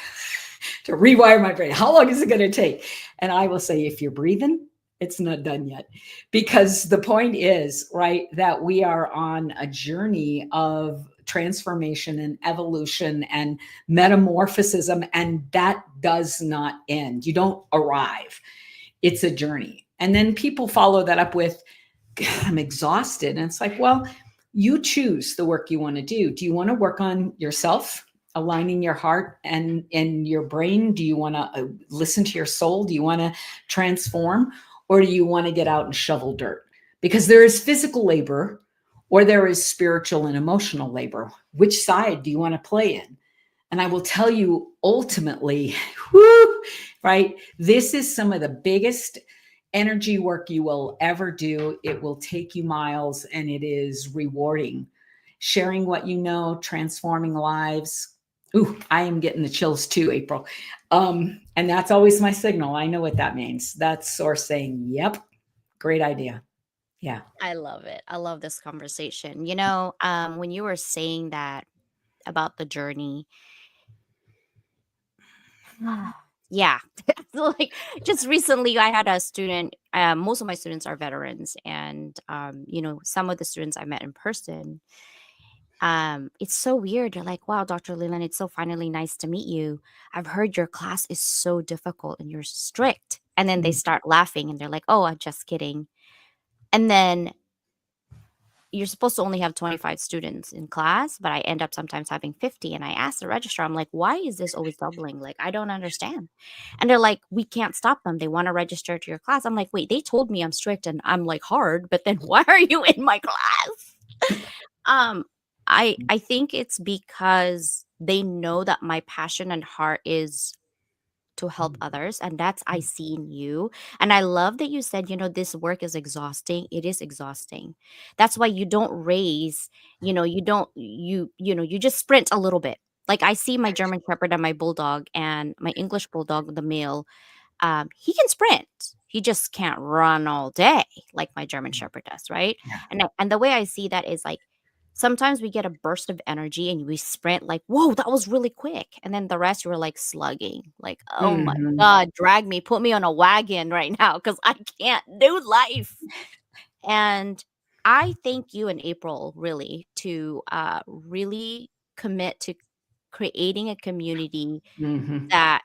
to rewire my brain? How long is it going to take? And I will say, if you're breathing, it's not done yet. Because the point is, right, that we are on a journey of transformation and evolution and metamorphosis, and that does not end. You don't arrive. It's a journey. And then people follow that up with, God, I'm exhausted. And it's like, well, you choose the work you want to do. Do you want to work on yourself, aligning your heart and your brain? Do you want to listen to your soul? Do you want to transform, or do you want to get out and shovel dirt? Because there is physical labor, or there is spiritual and emotional labor. Which side do you want to play in? And I will tell you, ultimately, whoo, right? This is some of the biggest energy work you will ever do. It will take you miles, and it is rewarding. Sharing what you know, transforming lives. Ooh, I am getting the chills too, April. And that's always my signal. I know what that means. That's Source saying, yep, great idea. Yeah. I love it. I love this conversation. When you were saying that about the journey, yeah, like just recently I had a student. Most of my students are veterans, and some of the students I met in person. It's so weird. They're like, "Wow, Dr. Leland, it's so finally nice to meet you. I've heard your class is so difficult and you're strict." And then they start laughing and they're like, "Oh, I'm just kidding." And then you're supposed to only have 25 students in class, but I end up sometimes having 50. And I asked the registrar, I'm like, why is this always doubling? Like, I don't understand. And they're like, we can't stop them. They want to register to your class. I'm like, wait, they told me I'm strict and I'm like hard, but then why are you in my class? Um, I think it's because they know that my passion and heart is to help others, and that's I see in you. And I love that you said, this work is exhausting. It is exhausting. That's why you don't raise, you don't you just sprint a little bit. Like I see my German shepherd and my bulldog and my English bulldog, the male. He can sprint. He just can't run all day like my German shepherd does, right? Yeah. And the way I see that is like sometimes we get a burst of energy and we sprint like, whoa, that was really quick. And then the rest you were like slugging, like, oh my Mhm. God, drag me, put me on a wagon right now because I can't do life. And I thank you and April really to really commit to creating a community Mhm. that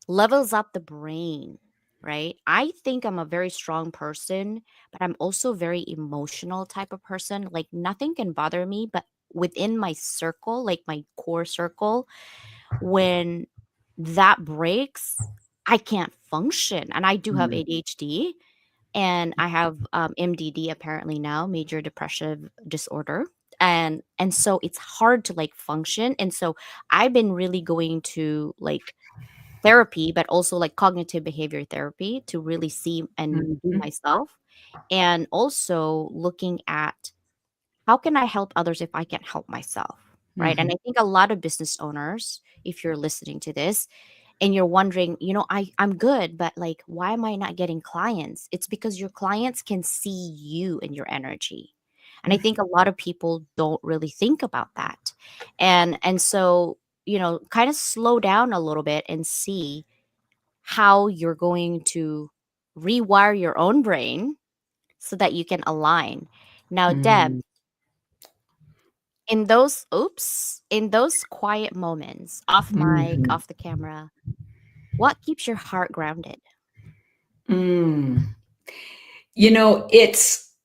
levels up the brain, right? I think I'm a very strong person, but I'm also very emotional type of person. Like nothing can bother me, but within my circle, like my core circle, when that breaks, I can't function. And I do have Mm. ADHD and I have MDD apparently now, major depressive disorder. And so it's hard to like function. And so I've been really going to like therapy, but also like cognitive behavior therapy to really see and do Mhm. myself. And also looking at how can I help others if I can't help myself? Right. And Mhm. I think a lot of business owners, if you're listening to this and you're wondering, I'm good, but like, why am I not getting clients? It's because your clients can see you and your energy. And I think a lot of people don't really think about that. And so, kind of slow down a little bit and see how you're going to rewire your own brain so that you can align. Now, Deb, Mm. in those quiet moments, off mic, Mhm. off the camera, what keeps your heart grounded? Mm.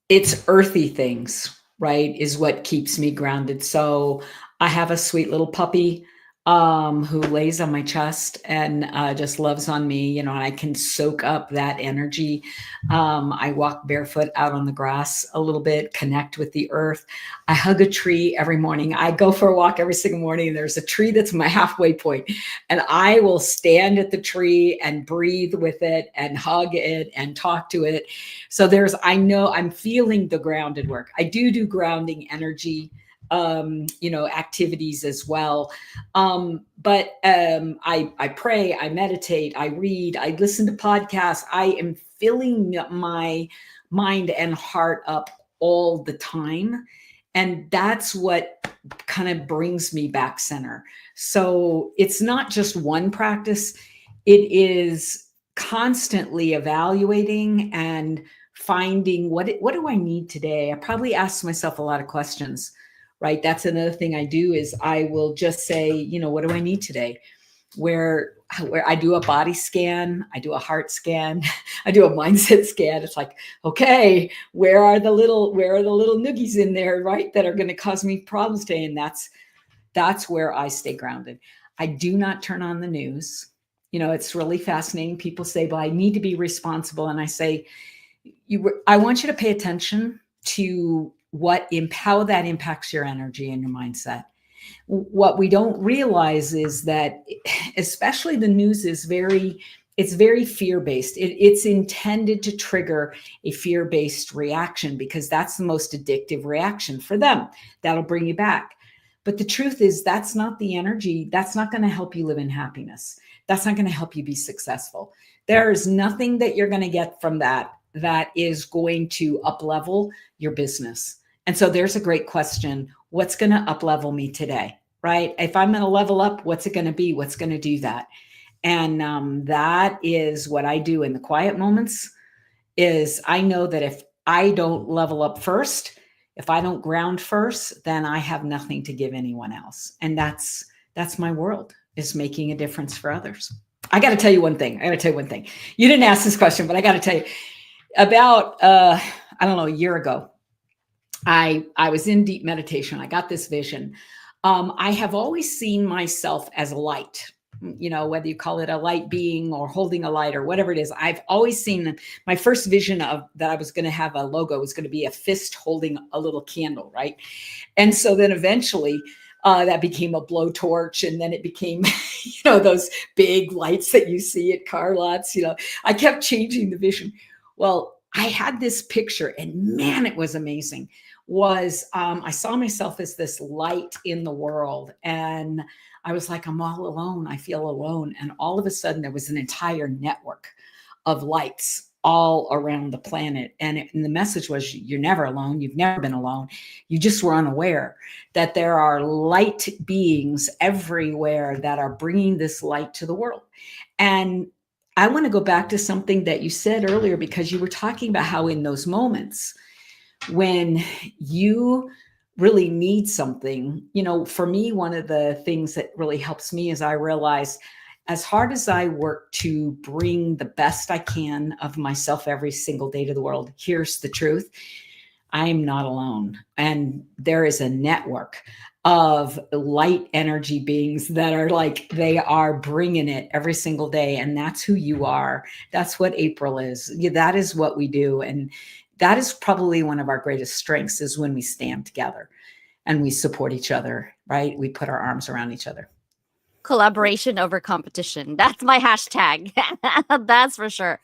It's earthy things, right? Is what keeps me grounded. So I have a sweet little puppy who lays on my chest and just loves on me, and I can soak up that energy. I walk barefoot out on the grass a little bit, connect with the earth. I hug a tree every morning. I go for a walk every single morning, and there's a tree that's my halfway point, and I will stand at the tree and breathe with it and hug it and talk to it. So I know I'm feeling the grounded work. I do grounding energy, activities as well. I pray, I meditate, I read, I listen to podcasts. I am filling my mind and heart up all the time. And that's what kind of brings me back center. So it's not just one practice, it is constantly evaluating and finding what do I need today. I probably ask myself a lot of questions, right? That's another thing I do is I will just say, what do I need today? where I do a body scan, I do a heart scan, I do a mindset scan. It's like, okay, where are the little noogies in there, right, that are going to cause me problems today? And that's where I stay grounded. I do not turn on the news. It's really fascinating. People say, well, I need to be responsible. And I say, I want you to pay attention to how that impacts your energy and your mindset. What we don't realize is that, especially the news, is very fear-based. It's intended to trigger a fear-based reaction because that's the most addictive reaction for them. That'll bring you back. But the truth is, that's not the energy. That's not going to help you live in happiness. That's not going to help you be successful. There is nothing that you're going to get from that is going to up-level your business. And so there's a great question. What's going to up-level me today, right? If I'm going to level up, what's it going to be? What's going to do that? And that is what I do in the quiet moments. Is I know that if I don't level up first, if I don't ground first, then I have nothing to give anyone else. And that's my world, is making a difference for others. I got to tell you one thing. You didn't ask this question, but I got to tell you about, I don't know, a year ago, I was in deep meditation. I got this vision. I have always seen myself as a light, whether you call it a light being or holding a light or whatever it is. I've always seen my first vision of that I was going to have a logo was going to be a fist holding a little candle, right? And so then eventually that became a blowtorch, and then it became, those big lights that you see at car lots. I kept changing the vision. Well, I had this picture, and man, it was amazing. I saw myself as this light in the world, and I was like, I'm all alone. I feel alone. And all of a sudden, there was an entire network of lights all around the planet. And the message was, you're never alone. You've never been alone. You just were unaware that there are light beings everywhere that are bringing this light to the world. And I want to go back to something that you said earlier, because you were talking about how in those moments when you really need something, for me, one of the things that really helps me is I realize, as hard as I work to bring the best I can of myself every single day to the world, here's the truth. I am not alone. And there is a network of light energy beings that are like, they are bringing it every single day. And that's who you are. That's what April is. That is what we do. And that is probably one of our greatest strengths, is when we stand together and we support each other, right? We put our arms around each other. Collaboration over competition. That's my hashtag. That's for sure.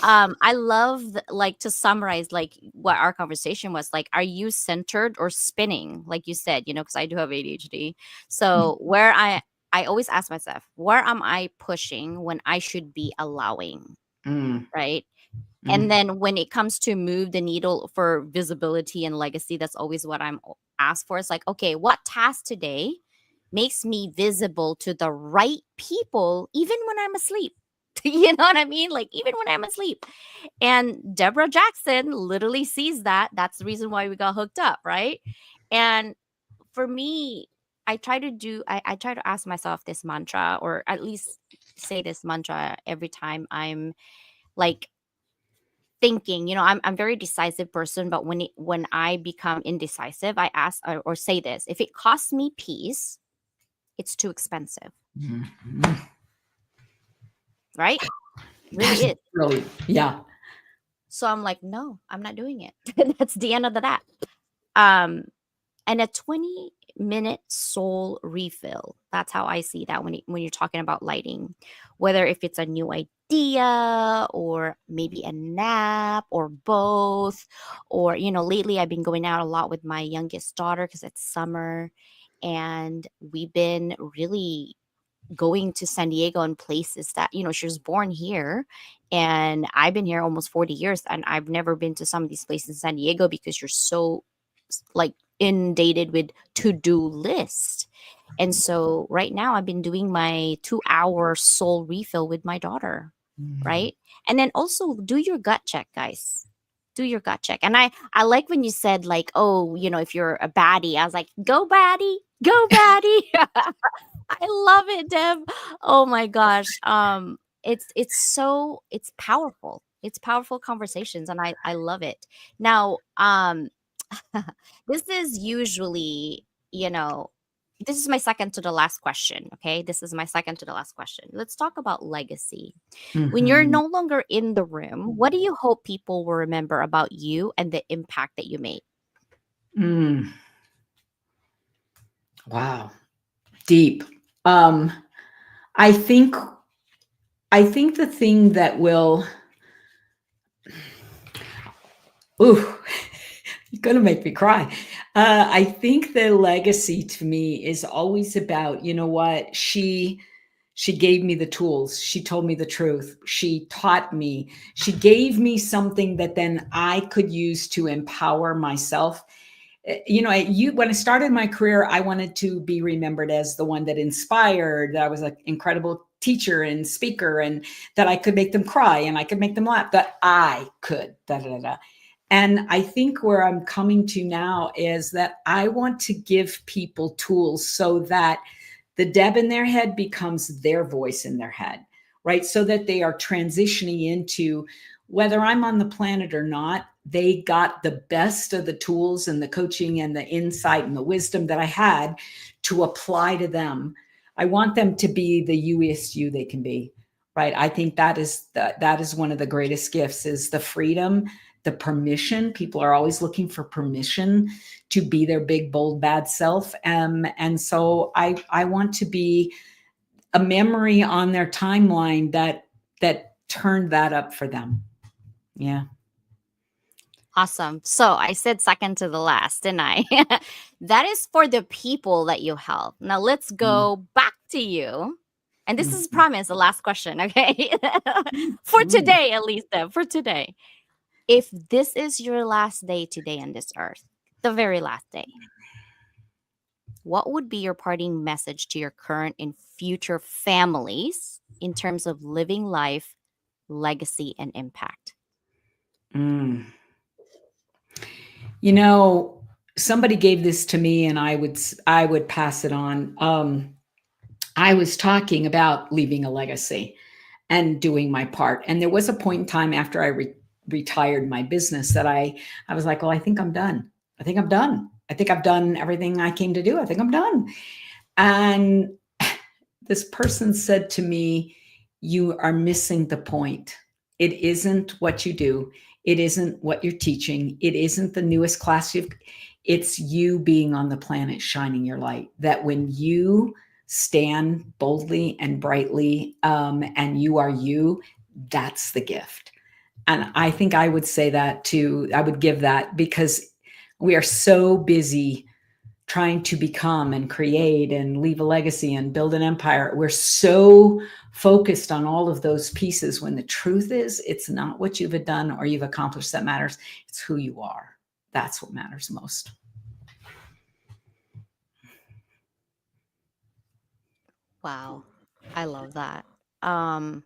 I love, to summarize, what our conversation was like. Are you centered or spinning? Like you said, because I do have ADHD. So where I always ask myself, where am I pushing when I should be allowing? Right. And then when it comes to move the needle for visibility and legacy, that's always what I'm asked for. It's like, okay, what task today makes me visible to the right people, even when I'm asleep? You know what I mean? Even when I'm asleep. And Deborah Jackson literally sees that. That's the reason why we got hooked up, right? And for me, I try to ask myself this mantra, or at least say this mantra every time I'm thinking. I'm a very decisive person, but when I become indecisive, I ask or say this: if it costs me peace, it's too expensive. Right? Really is. Really, yeah. So I'm like, no, I'm not doing it. That's the end of that. And a 20-minute soul refill. That's how I see that when you're talking about lighting, whether if it's a new idea or maybe a nap or both, or, lately I've been going out a lot with my youngest daughter because it's summer, and we've been really going to San Diego and places that, she was born here, and I've been here almost 40 years, and I've never been to some of these places in San Diego because you're so inundated with to-do list. And so right now I've been doing my 2-hour soul refill with my daughter. Right. And then also do your gut check, guys. Do your gut check. And I like when you said if you're a baddie, I was like, go baddie, go baddie. I love it, Deb. Oh my gosh. It's powerful. It's powerful conversations, and I love it. Now, this is usually, you know, this is my second to the last question. Okay, this is my second to the last question. Let's talk about legacy. When you're Mhm. no longer in the room, what do you hope people will remember about you and the impact that you made? Mm. Wow. Deep. Um, I think the thing that will, ooh, you're gonna make me cry. I think the legacy to me is always about, you know what, she gave me the tools. She told me the truth. She taught me. She gave me something that then I could use to empower myself. You know, when I started my career, I wanted to be remembered as the one that inspired, that I was an incredible teacher and speaker, and that I could make them cry and I could make them laugh, that I could, da, da, da, da. And I think where I'm coming to now is that I want to give people tools so that the Deb in their head becomes their voice in their head, right? So that they are transitioning into, whether I'm on the planet or not, they got the best of the tools and the coaching and the insight and the wisdom that I had to apply to them. I want them to be the youest you they can be, right? I think that is one of the greatest gifts, is the freedom, the permission. People are always looking for permission to be their big, bold, bad self. And so I want to be a memory on their timeline that turned that up for them. Yeah. Awesome. So I said second to the last, didn't I? That is for the people that you help. Now let's go back to you. And this is promise, the last question, okay? For today, at least, Deb, for today. If this is your last day today on this earth, the very last day, what would be your parting message to your current and future families in terms of living life, legacy, and impact? Mm. You know, somebody gave this to me, and I would pass it on. I was talking about leaving a legacy and doing my part, and there was a point in time after I retired my business that I was like, well, I think I'm done. I think I'm done. I think I've done everything I came to do. I think I'm done. And this person said to me, you are missing the point. It isn't what you do. It isn't what you're teaching. It isn't the newest class it's you being on the planet, shining your light. That when you stand boldly and brightly, and you are you, that's the gift. And I think I would say that too. I would give that, because we are so busy trying to become and create and leave a legacy and build an empire. We're so focused on all of those pieces, when the truth is, it's not what you've done or you've accomplished that matters. It's who you are. That's what matters most. Wow. I love that. I'm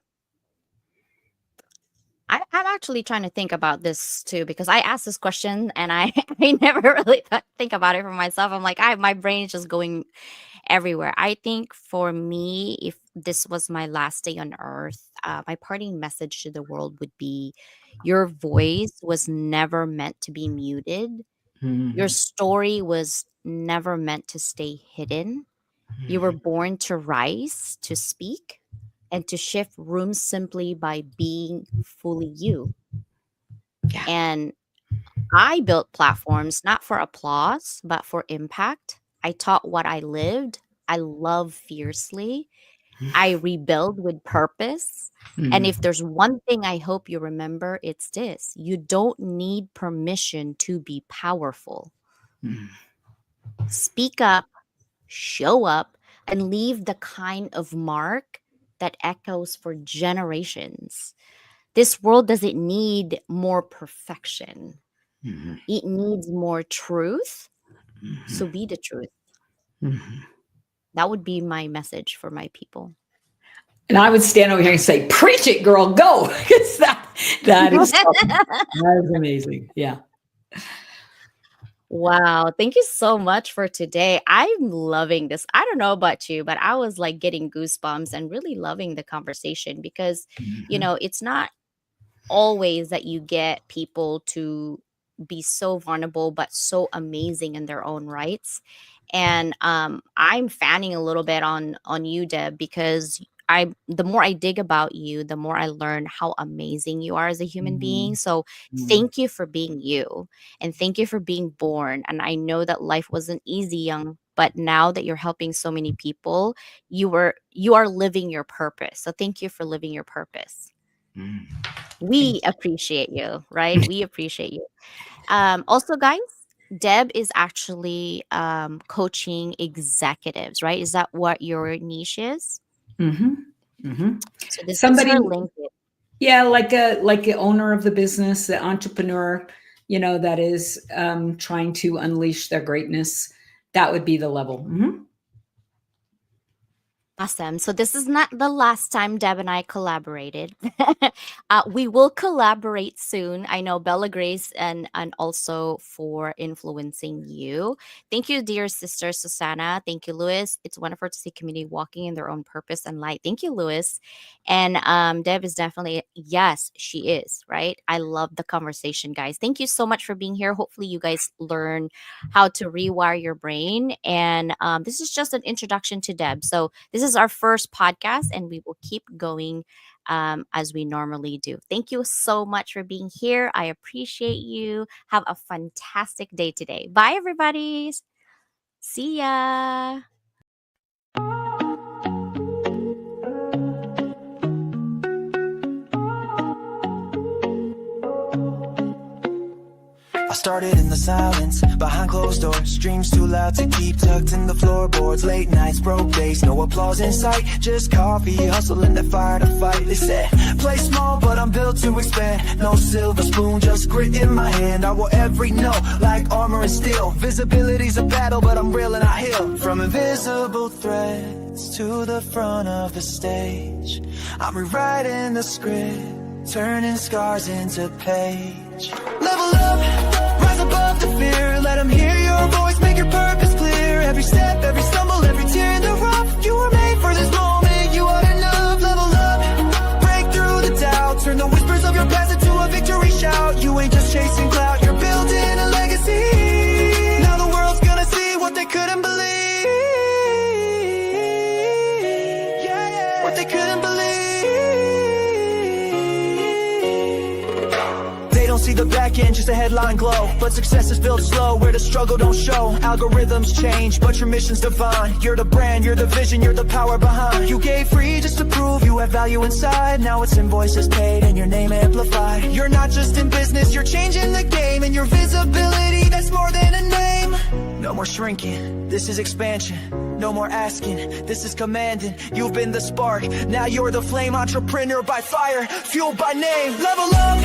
actually trying to think about this too, because I asked this question and I, I never really think about it for myself. I'm like, my brain is just going everywhere. I think for me, if this was my last day on earth, my parting message to the world would be, your voice was never meant to be muted. Your Mhm. story was never meant to stay hidden. You were born to rise, to speak, and to shift rooms simply by being fully you. Yeah. And I built platforms not for applause, but for impact. I taught what I lived. I love fiercely. I rebuild with purpose. And if Mhm. there's one thing I hope you remember, it's this: you don't need permission to be powerful. Mhm. Speak up, show up, and leave the kind of mark that echoes for generations. This world doesn't need more perfection, Mhm. it needs more truth. Mhm. So be the truth. Mhm. That would be my message for my people. And I would stand over here and say, preach it, girl, go. Because that is amazing. Yeah. Wow, thank you so much for today. I'm loving this. I don't know about you, but I was like getting goosebumps and really loving the conversation because, Mhm. it's not always that you get people to be so vulnerable but so amazing in their own rights. And I'm fanning a little bit on you, Deb, because I the more I dig about you, the more I learn how amazing you are as a human being. Mhm. So Mm. thank you for being you, and thank you for being born. And I know that life wasn't easy, young, but now that you're helping so many people, you are living your purpose. So thank you for living your purpose. Mm. We Thank appreciate you, right? you. We appreciate you. Also, guys, Deb is actually coaching executives, right? Is that what your niche is? Mhm. Mhm. So this is her Somebody, LinkedIn. yeah, like a owner of the business, the entrepreneur, that is trying to unleash their greatness. That would be the level. Mhm. Awesome. So this is not the last time Deb and I collaborated. We will collaborate soon. I know Bella Grace and also for influencing you. Thank you, dear sister Susanna. Thank you, Louis. It's wonderful to see community walking in their own purpose and light. Thank you, Louis. And Deb is definitely, yes, she is, right? I love the conversation, guys. Thank you so much for being here. Hopefully you guys learn how to rewire your brain. And this is just an introduction to Deb. So this is our first podcast, and we will keep going as we normally do. Thank you so much for being here. I appreciate you. Have a fantastic day today. Bye, everybody. See ya. I started in the silence, behind closed doors. Dreams too loud to keep tucked in the floorboards. Late nights, broke days, no applause in sight. Just coffee, hustling that fire to fight. They said, play small, but I'm built to expand. No silver spoon, just grit in my hand. I will every note, like armor and steel. Visibility's a battle, but I'm real and I heal. From invisible threads to the front of the stage, I'm rewriting the script, turning scars into page. Level up, rise above the fear. Let them hear your voice, make your purpose clear. Every step, every stumble, every tear in the rough. You were made for this moment, you are enough. Level up, break through the doubt. Turn the whispers of your past into a victory shout. You ain't just chasing clout, you're building a legacy. Now the world's gonna see what they couldn't believe. Yeah, yeah. What they couldn't believe. See the back end, just a headline glow. But success is built slow, where the struggle don't show. Algorithms change, but your mission's divine. You're the brand, you're the vision, you're the power behind. You gave free just to prove you have value inside. Now it's invoices paid and your name amplified. You're not just in business, you're changing the game. And your visibility, that's more than a name. No more shrinking, this is expansion. No more asking, this is commanding. You've been the spark, now you're the flame. Entrepreneur by fire, fueled by name. Level up,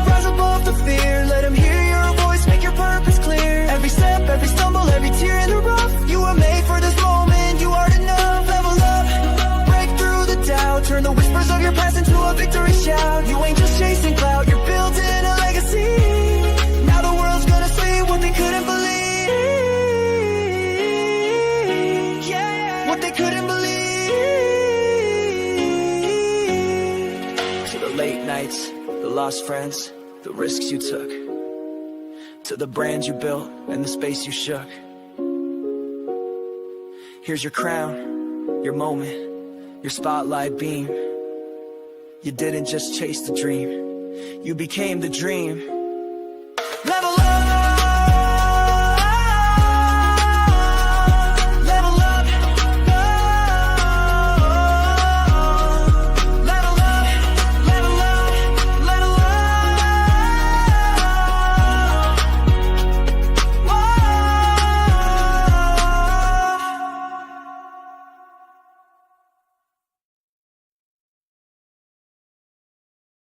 rise above the fear. Let them hear your voice, make your purpose clear. Every step, every stumble, every tear in the rough. You were made for this moment, you are enough. Level up, break through the doubt. Turn the whispers of your past into a victory shout. You ain't just chasing clout, you're building a legacy. Now the world's gonna see what they couldn't believe. What they couldn't believe. To the late nights, the lost friends, the risks you took, to the brand you built and the space you shook. Here's your crown, your moment, your spotlight beam. You didn't just chase the dream, you became the dream.